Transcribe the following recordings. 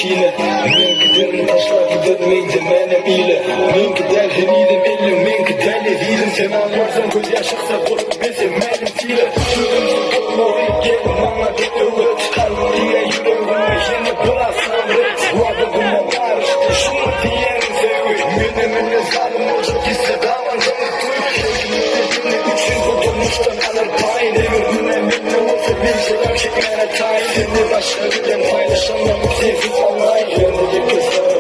Min giderim taşlar gidermeydim benim ile. Min gider henidim elim, min gider levidim. Sen anlarsın göz yaşıksa bulup bizim benim file. Sözümsün tutmayı gelin bana geliyor. Çıkarma diye yüreğime yeni bulasam ret. Bu adamına karıştı şunu diyen seviyor. Yönemine zalim olacak ise davranacağını duy. Kendini için kurtulmuştan alır payın. Emirine minne olsa bir şeyler çekmene tayin. Seni başka bilen paylaşamam sevdim online. Yanındaki kızlar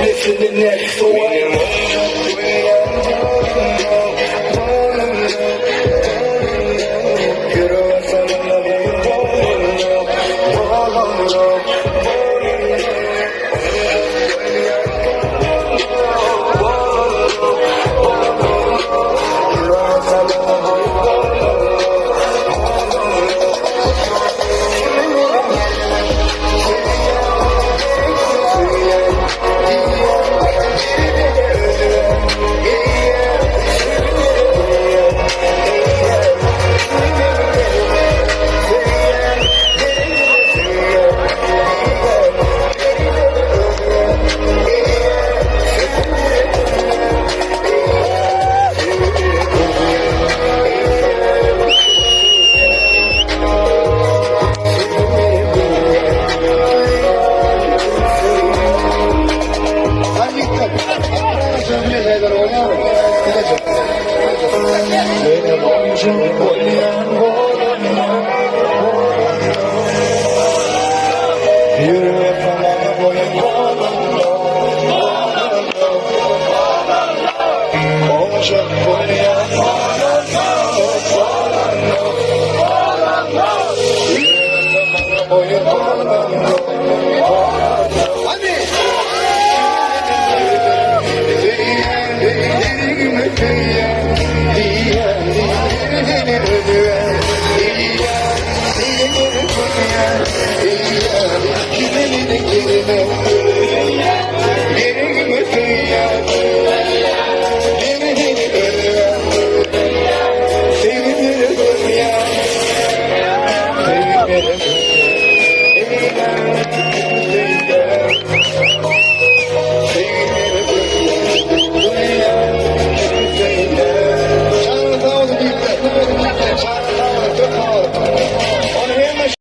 nefrenin nefsi var. Hadi.